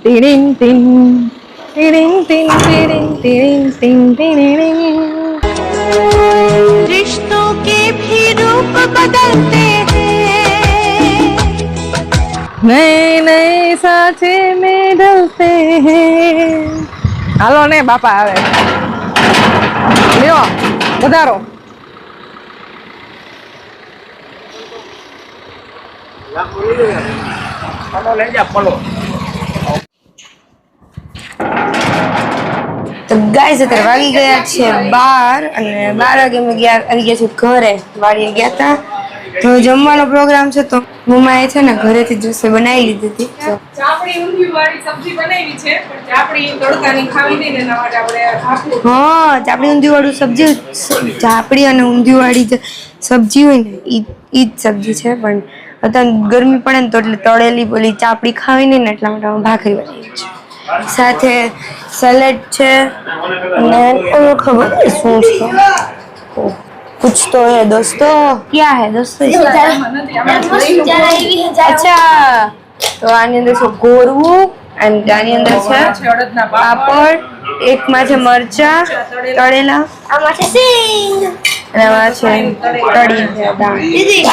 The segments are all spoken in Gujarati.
ટીડિંગ ટીંગ ટીડિંગ ટીંગ ટીડિંગ ટીડિંગ ટીંગ ટીડિંગ रिश्तों के भी रूप बदलते हैं नए नए साथे में ढलते हैं હાલો ને બાપા આવે લ્યો વધારો તો ગાઈસ અત્યારે વાગી ગયા છે 12 અને 12 વાગે અમે આવી ગયા છે ઘરે વાડીએ ગયા હતા તો જમવાનો પ્રોગ્રામ છે તો મમ્માએ છે ને ઘરેથી જ રસોઈ બનાવી લીધી હતી ચાપડી ઊંધિયું વાળી સબ્જી બનાવી છે પણ ચાપડી તડકાની ખાવી નહીં ને એના માટે આપણે હા ચાપડી ઊંધિયું વાળું સબ્જી ચાપડી અને ઊંધિયું વાળી જે સબ્જી હોય ને ઈ જ સબ્જી છે પણ અત્યારે ગરમી પડે ને તો એટલે તળેલી બોલી ચાપડી ખાવી નહીં ને એટલા માટે અમે ભાખરી બનાવી છે સાથે સલાડ છે અને ખબર શું છે कुछ तो है दोस्तों क्या है दोस्तों अच्छा तो આની અંદર છે ગોરવું અને આની અંદર છે પાપડ એક માં છે મરચા તળેલા આમાં છે સિંગ અને આમાં છે કઢી દીદી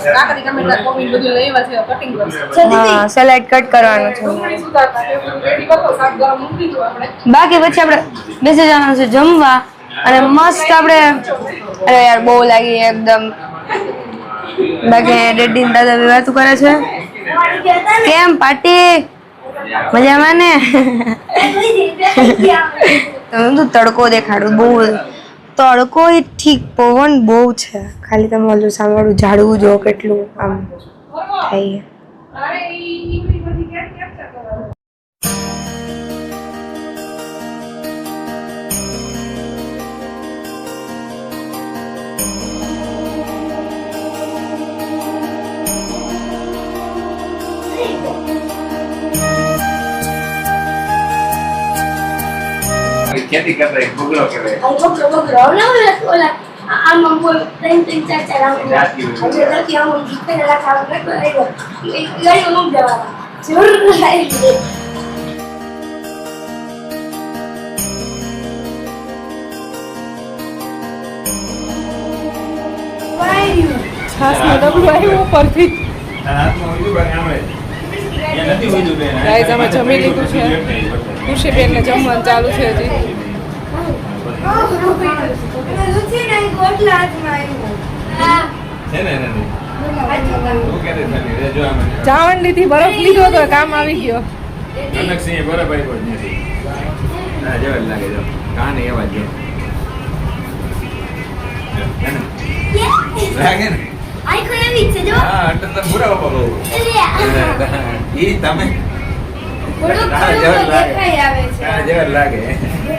કાકડી ટમેટા કોબી બધું લેવા છે કટિંગ કરશે હા સલાડ કટ કરવાનું છે બાકી પછી આપણે બેસી જવાનું છે જમવા અને મસ્ત આપણે અરે યાર બહુ લાગી એકદમ બાકી રેડી દાદા વાતો કરે છે કેમ પાર્ટી મજામાં ને તમે તો તડકો દેખાડું બહુ તડકો એ ઠીક પવન બહુ છે ખાલી તમે ઓલું સામેવાળું ઝાડવું જો કેટલું આમ થાય खेती कर रहे बगलो के रहे बगलो ना बोला आम बोल तीन चार चार आम अगर कि हम जितने लगा था तो आएगा गाड़ी हम देवा जरूर आएगी છાસ નો ડબલું આવ્યું ઉપરથી ગાઈસ અમે જમી લીધું છે ખુશીબેન ને જમવાનું ચાલુ છે હજી ચાવણ લીધી બરફ લીધો તો કામ આવી ગયો લાગે ને आई को ये बीच से जो हां એટલે તો પૂરા બાપા બહુ ઈ તમે થોડું થોડું દેખાઈ આવે છે હા જબર લાગે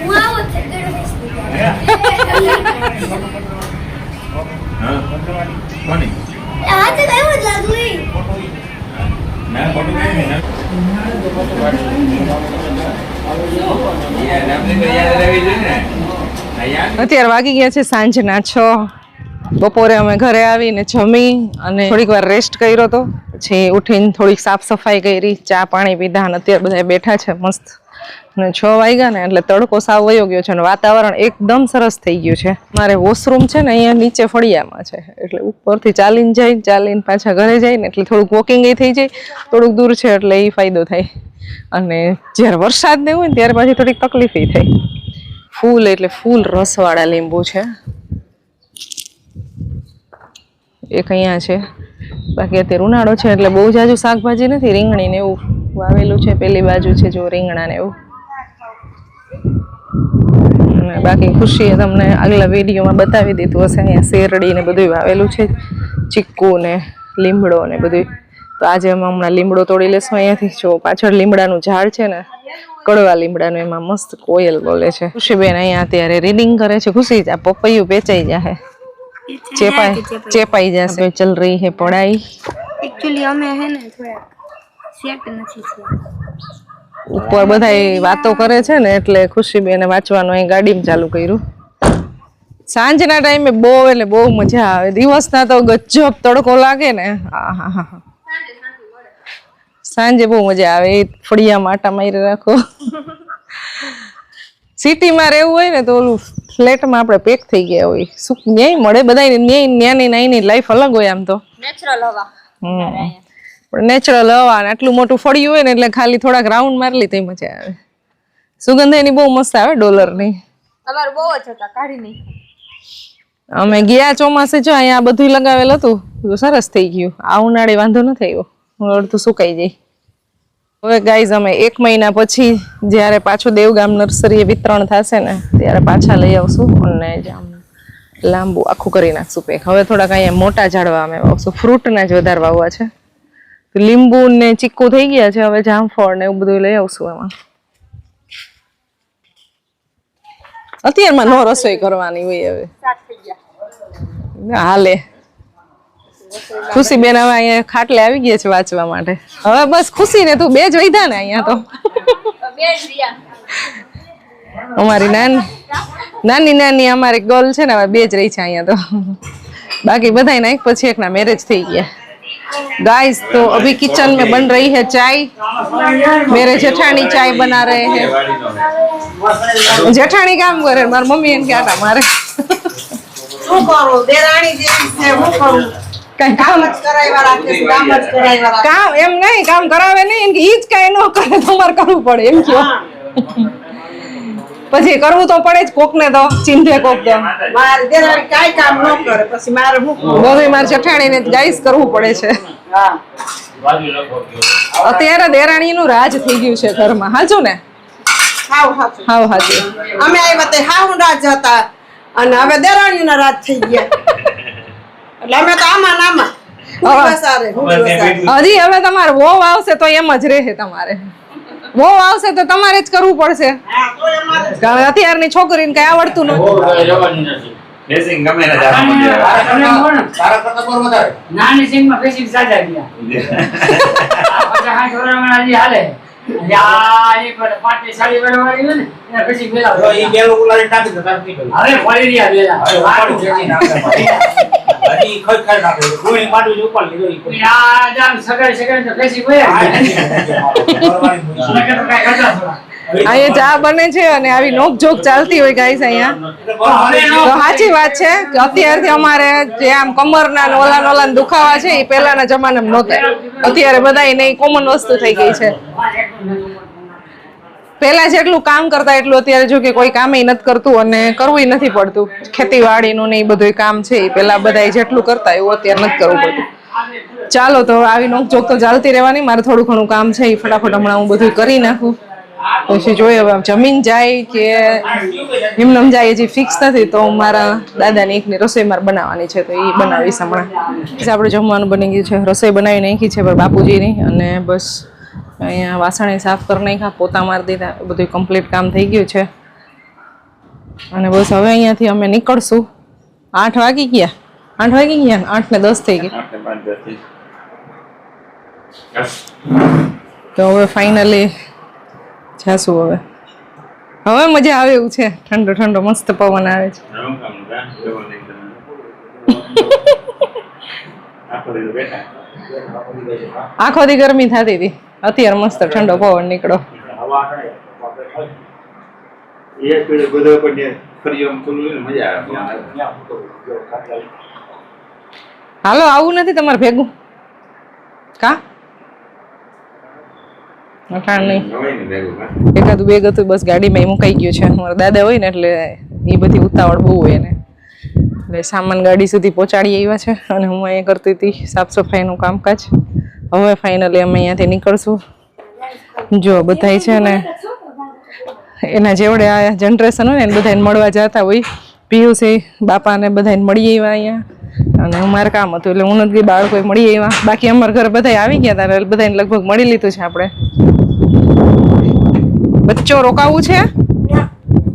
હું આવો છે હા કોની આ તો કઈ મત લાગુ ના ફોટો કઈ ના યાર આપણે તો યાદ રહેવી જોઈએ ને અત્યારે વાગી ગયા છે સાંજના 6 બપોરે અમે ઘરે આવીને જમી અને થોડીક વાર રેસ્ટ કર્યો તો પછી ઉઠીને થોડીક સાફ સફાઈ કરી ચા પાણી પીધા અને અત્યારે બધા બેઠા છે મસ્ત અને 6 વાગ્યા ને એટલે તડકો સાવ વયો ગયો છે અને વાતાવરણ એકદમ સરસ થઈ ગયું છે મારે વોશરૂમ છે ને અહીંયા નીચે ફળિયામાં છે એટલે ઉપરથી ચાલીને પાછા ઘરે જાય ને એટલે થોડુંક વોકિંગ થઈ જાય થોડુંક દૂર છે એટલે એ ફાયદો થાય અને જ્યારે વરસાદ ને હોય ને ત્યારે પાછી થોડીક તકલીફ થાય ફૂલ એટલે ફૂલ રસવાળા લીંબુ છે એક અહીંયા છે બાકી અત્યારે ઉનાળો છે એટલે બહુ જાજુ શાકભાજી નથી રીંગણી ને એવું વાવેલું છે પેલી બાજુ છે જો રીંગણા ને એવું અને બાકી ખુશીએ તમને આગલા વિડીયોમાં બતાવી દીધું હશે અહીંયા શેરડી ને બધું વાવેલું છે ચીકુ ને લીમડો ને બધું તો આજે અમે હમણાં લીમડો તોડી લેશું અહીંયાથી જો પાછળ લીમડાનું ઝાડ છે ને કડવા લીમડાનું એમાં મસ્ત કોયલ બોલે છે ખુશીબેન અહીંયા અત્યારે રીડિંગ કરે છે ખુશી આ પપૈયું વેચાઈ જાય चेपाई जैसे चल रही है पढ़ाई एक्चुअली हमें है ना थोड़ा सेट નથી છે ઉપર બધાય વાતો કરે છે ને એટલે ખુશીબેને વાંચવાનું અહીં ગાડીમાં ચાલુ કર્યું સાંજના ટાઈમે બહુ એટલે બહુ મજા આવે દિવસના તો ગજબ તડકો લાગે ને સાંજે બહુ મજા આવે એ ફળિયામાં આટા મારી રાખો. સિટીમાં રહેવું હોય ને તો ઓલું ફ્લેટમાં આપણે પેક થઈ ગયા હોય શું ન્યાય મળે બધાને ન્યાની નાની લાઈફ અલગ હોય આમ તો નેચરલ હવા પણ નેચરલ હવા ને આટલું મોટું ફળિયું હોય ને એટલે ખાલી થોડાક રાઉન્ડ મારી લી તો મજા આવે. સુગંધ એની બહુ મસ્ત આવે ડોલરની. અમાર બહુ જ હતા કાઢી નહીં. અમે ગયા ચોમાસે જો અહીંયા બધું લગાવેલ હતું સરસ થઈ ગયું. આ ઉનાળે વાંધો ન થયો અડધું સુકાઈ જાય. હવે ગાઈઝ અમે 1 મહિના પછી જ્યારે પાછું દેવગામ નર્સરીએ વિતરણ થશે ને ત્યારે પાછા લઈ આવશું અને આમ લાંબુ આખું કરી નાખશું પેક. હવે થોડાક અહીંયા મોટા ઝાડવા અમે વાવશું ફ્રૂટના જ વધારે વાવવા છે. લીંબુ ને ચીકુ થઈ ગયા છે હવે જામફળ ને એવું બધું લઈ આવશું એમાં. અત્યારમાં નો રસોઈ કરવાની હોય હવે હાલે. ખુશી બેન હવે અહીંયા ખાટલે આવી ગયા છે વાંચવા માટે. હવે બસ ખુશી ને તું બે જ વૈધા ને અહીંયા તો અમારી નાની અમારી ગર્લ છે ને હવે બે જ રહી છે અહીંયા તો. बाकी बधाई ना एक પછી એકના મેરેજ થઈ ગયા. गाइस तो अभी किचन में बन रही है चाय. मेरे जेठानी चाय बना रहे हैं. जेठानी काम करे मार मम्मी इनके आटा मारे. શું કરું દેરાણી જેવી છે હું કરું કઈ કામ જ કરાવ્યા રાખે છે કામ જ કરાવ્યા રાખે કામ એમ નહીં કામ કરાવે નહીં ઇનકે ઈ જ કઈ ન કરે તમારે કરવું પડે એમ કયો. પછી કરવું તો પડે જ કોક ને તો ચીંધે કોક તો મારી દેરાણી કાઈ કામ ન કરે પછી મારે હું કરું બધું મારી જેઠાણી ને ગાઈસ કરવું પડે છે. હા અત્યારે દેરાણી નું રાજ થઈ ગયું છે ઘરમાં હાચું ને હાવ હાચું હાવ હાચું. અમે આવ્યા તે હાવ રાજ હતા અને હવે દેરાણીના રાજ થઈ ગયા એટલે અમે તો આમાં નામાં હજી હવે તમારે વહુ આવશે તો એમ જ રહે. તમારે વહુ આવશે તો તમારે જ કરવું પડશે. અત્યારની છોકરીને કઈ આવડતું નથી. ડ્રેસિંગ ગમે ને તારા કરતા પર વધારે નાની સિંગમાં ફેસિંગ સાજા ગયા આ 50 વર્ષના હજી હાલે યા એક પાટી સાડી વાળી હોય ને એને ફેસિંગ મેલા તો ઈ બેલું ઉલાડી નાખી દો તાર નીકળ હવે ફરી રહ્યા બેલા હવે પાડું જેની નાખે હજી ખઈ નાખે કોઈ પાડું ઉપર લીધો ઈ આ જામ સગાઈ તો ફેસિંગ હોય નકર તો કાઈ કરતા થોડા અહીંયા ચા બને છે અને આવી નોકઝોક ચાલતી હોય ગાઈસ અહીંયા. તો સાચી વાત છે કે અત્યારથી અમારે જે આમ કમરના ને ઓલા દુખાવા છે એ પહેલાના જમાનામાં નહોતા. અત્યારે બધા નહીં કોમન વસ્તુ થઈ ગઈ છે. પહેલા જેટલું કામ કરતા એટલું અત્યારે જો કે કોઈ કામ નથી કરતું અને કરવું નથી પડતું. ખેતીવાડીનું ને એ બધું કામ છે એ પહેલા બધા જેટલું કરતા એવું અત્યારે નથી કરવું પડતું. ચાલો તો આવી નોકઝોક તો ચાલતી રહેવાની. મારે થોડું ઘણું કામ છે એ ફટાફટ હમણાં હું બધું કરી નાખું. પછી જોઈએ હવે જમીન જાય કે એમનેમ જાય હજી ફિક્સ નથી. તો મારા દાદાની એકની રસોઈ મારે બનાવવાની છે તો એ બનાવીશ હમણાં. આપણે જમવાનું બની ગયું છે. રસોઈ બનાવી નાખી છે પર બાપુજીની અને બસ અહીંયા વાસણે સાફ કરી નાખ્યા પોતા મારી દીધા બધું કમ્પ્લીટ કામ થઈ ગયું છે. અને બસ હવે અહીંયાથી અમે નીકળશું. 8 વાગી ગયા 8 વાગી ગયા ને 8 ને 10 થઈ ગયા. તો હવે ફાઇનલી જાશું. હવે મજા આવે એવું છે. ઠંડો ઠંડો મસ્ત પવન આવે છે. આખો દી ગરમી થતી હતી અત્યારે મસ્ત ઠંડો પવન નીકળો. હાલો આવું નથી તમારે ભેગું કા નહીં એકાદું બેગ હતું બસ ગાડીમાં મુકાઈ ગયું છે. મારા દાદા હોય ને એટલે એ બધી ઉતાવળ બહુ હોય ને એટલે સામાન ગાડી સુધી પહોંચાડી આવ્યા છે અને હું અહીંયા કરતી હતી સાફ સફાઈનું કામકાજ. હવે ફાઇનલી અમે અહીંયાથી નીકળશું. જો બધાય છે ને એના જેવડે આ જનરેશન હોય ને એને બધાને મળવા જતા હોય. પીયું છે બાપાને બધાને મળી આવ્યા અહીંયા અને અમારે કામ હતું એટલે હું નથી બાળકો મળી આવ્યા. બાકી અમારા ઘરે બધા આવી ગયા હતા એટલે બધાને લગભગ મળી લીધું છે આપણે. બચ્ચો રોકાવું છે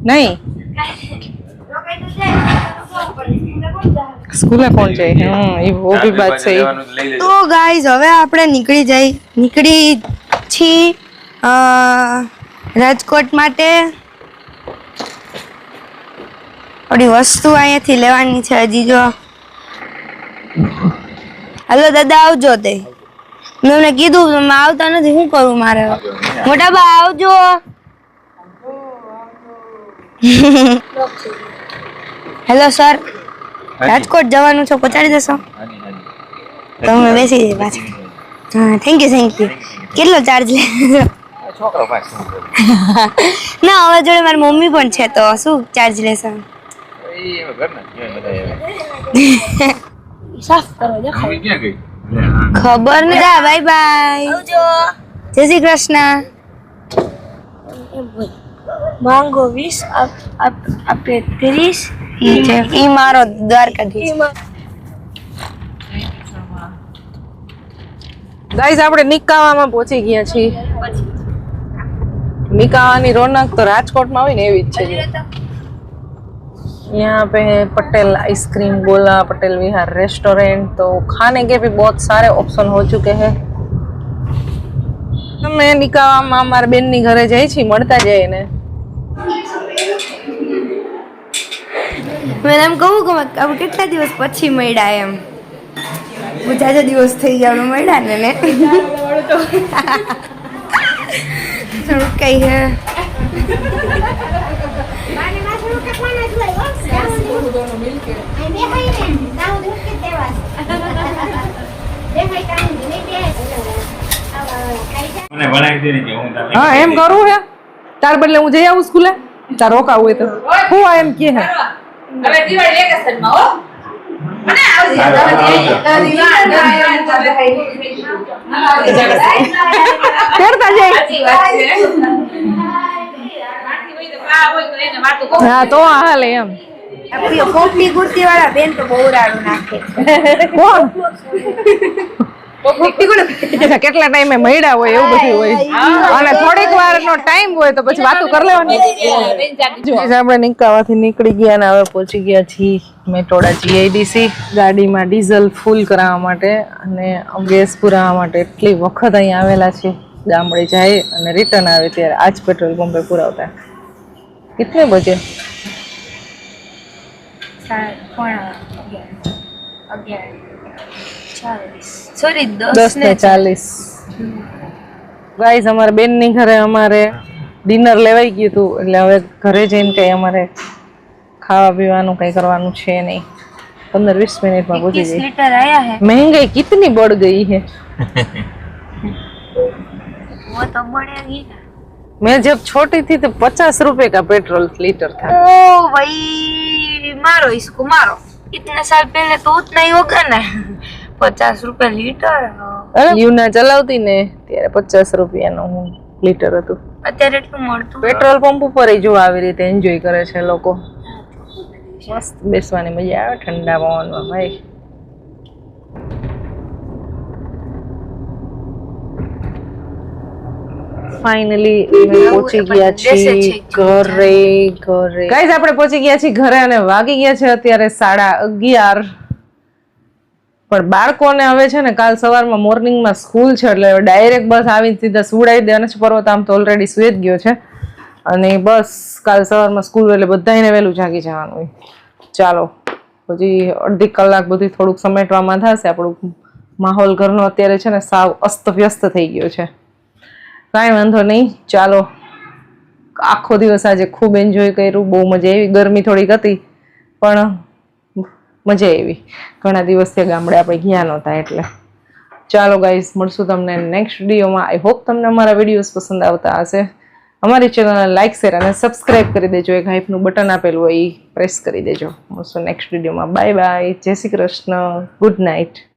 નહીં સ્કૂલે કોણ જાય? એ વો ભી બાત સહી. તો ગાઈઝ હવે આપણે નીકળી છી રાજકોટ માટે. થોડી વસ્તુ અહીંયાથી લેવાની છે હજી. જો હાલો દાદા આવજો તે મેં એમને કીધું તમે આવતા નથી, શું કરું મારે? મોટા બા આવજો. હેલો સર, રાજકોટ જવાનું છે, પહોંચાડી દેશો? તમે બેસી જાય પાછળ. હા, થેન્ક યુ. કેટલો ચાર્જ લે? છોકરો પાસે ના, હવે જોડે મારી મમ્મી પણ છે, તો શું ચાર્જ લેશે? સાફ કરો દેખાય. ખબર નહીં. Bye bye. જય શ્રી કૃષ્ણ. માંગો 20 આપે 30. ઈ મારો દ્વારકાધીશ. ગાઈઝ આપણે નિકાવામાં પહોંચી ગયા છીએ. નિકાવાની રોનક તો રાજકોટમાં હોય ને એવી જ છે. यहाँ पे है पटेल आइसक्रीम गोला, पटेल विहार रेस्टोरेंट. तो खाने के भी बहुत सारे ऑप्शन हो चुके हैं. मैं निकाવામાં મારા બેનની ઘરે જઈ છીએ, મળતા જઈએ ને. મેં એમ કહું કે આપણે કેટલા દિવસ પછી મળ્યા એમ. બહુ જાજા દિવસ થઈ ગયા આપણે મળ્યા ને. થોડુંક કઈ હે. મને બનાવી દે ને કે હું તને હા એમ કરું હે. તાર બદલે હું જઈ આવું સ્કૂલે, તાર રોકાવું હોય તો. હું એમ કે હે હવે દિવાળી વેકેશન માં હો મને આવજે. કરતા જઈ. હા તો હાલે એમ. પોપટી કુર્તી વાળા બેન તો બહુ રાડું નાખે. કોણ? કેટલા ટાઈમે મળ્યા હોય એવું બધું હોય, અને થોડીક વાર નો ટાઈમ હોય તો પછી વાતો કરી લેવાની. આપણે નિકાવાથી નીકળી ગયા અને હવે પહોંચી ગયા છીએ મેટોડા GIDC. ગાડીમાં ડીઝલ ફૂલ કરાવવા માટે અને ગેસ પુરાવવા માટે એટલી વખત અહીં આવેલા છે. ગામડે જાય અને રિટર્ન આવે ત્યારે આજ પેટ્રોલ પંપે પુરાવતા. કેટલે બજે? 10:40. ગાઈઝ અમારા બેનની ઘરે અમારે ડિનર લેવાઈ ગયું હતું, એટલે હવે ઘરે જઈને કઈ અમારે ખાવા પીવાનું કઈ કરવાનું છે નહીં. 15-20 મિનિટમાં પહોંચી જઈએ. लीटर आया है महंगाई कितनी बढ़ गई है. वो तो बढ़ेगी. मैं जब छोटी थी तो 50 रुपए का पेट्रोल लीटर था. ओ भाई मारो इसको मारो. इतने साल पहले तो उतना ही होगा ना. 50 रुपए लीटर. યુના ચલાવતી ને ત્યારે 50 રૂપિયાનું લીટર હતું. અત્યારે એટલું મળતું. પેટ્રોલ પંપ ઉપર જો આવી રીતે એન્જોય કરે છે લોકો. મસ્ત બેસવાની મજા આવે ઠંડા પવનમાં ભાઈ. ફાઇનલી પહોંચી ગયા છીએ ઘરે. ગાઈઝ આપણે પહોંચી ગયા છીએ ઘરે અને વાગી ગયા છે અત્યારે 11:30. પણ બાળકોને હવે છે ને કાલ સવારમાં મોર્નિંગમાં સ્કૂલ છે, એટલે ડાયરેક્ટ બસ આવીને સીધા સુવડાવી દે. અને પર્વત આમ તો ઓલરેડી સુઈ જ ગયો છે, અને બસ કાલ સવારમાં સ્કૂલ એટલે બધાને વહેલું જાગી જવાનું હોય. ચાલો પછી અડધી કલાક બધું થોડુંક સમેટવામાં થશે. આપણું માહોલ ઘરનો અત્યારે છે ને સાવ અસ્તવ્યસ્ત થઈ ગયો છે. કાંઈ વાંધો નહીં, ચાલો. આખો દિવસ આજે ખૂબ એન્જોય કર્યું, બહુ મજા આવી. ગરમી થોડીક હતી પણ મજા આવી. ઘણા દિવસથી ગામડે આપણે ગયા નહોતા એટલે. ચાલો ગાઈઝ, મળશું તમને નેક્સ્ટ વિડીયોમાં. આઈ હોપ તમને અમારા વિડીયોઝ પસંદ આવતા હશે. અમારી ચેનલને લાઈક, શેર અને સબસ્ક્રાઇબ કરી દેજો. એક હાઈપનું બટન આપેલું હોય એ પ્રેસ કરી દેજો. મળશું નેક્સ્ટ વિડીયોમાં. Bye bye. જય શ્રી કૃષ્ણ. Good night.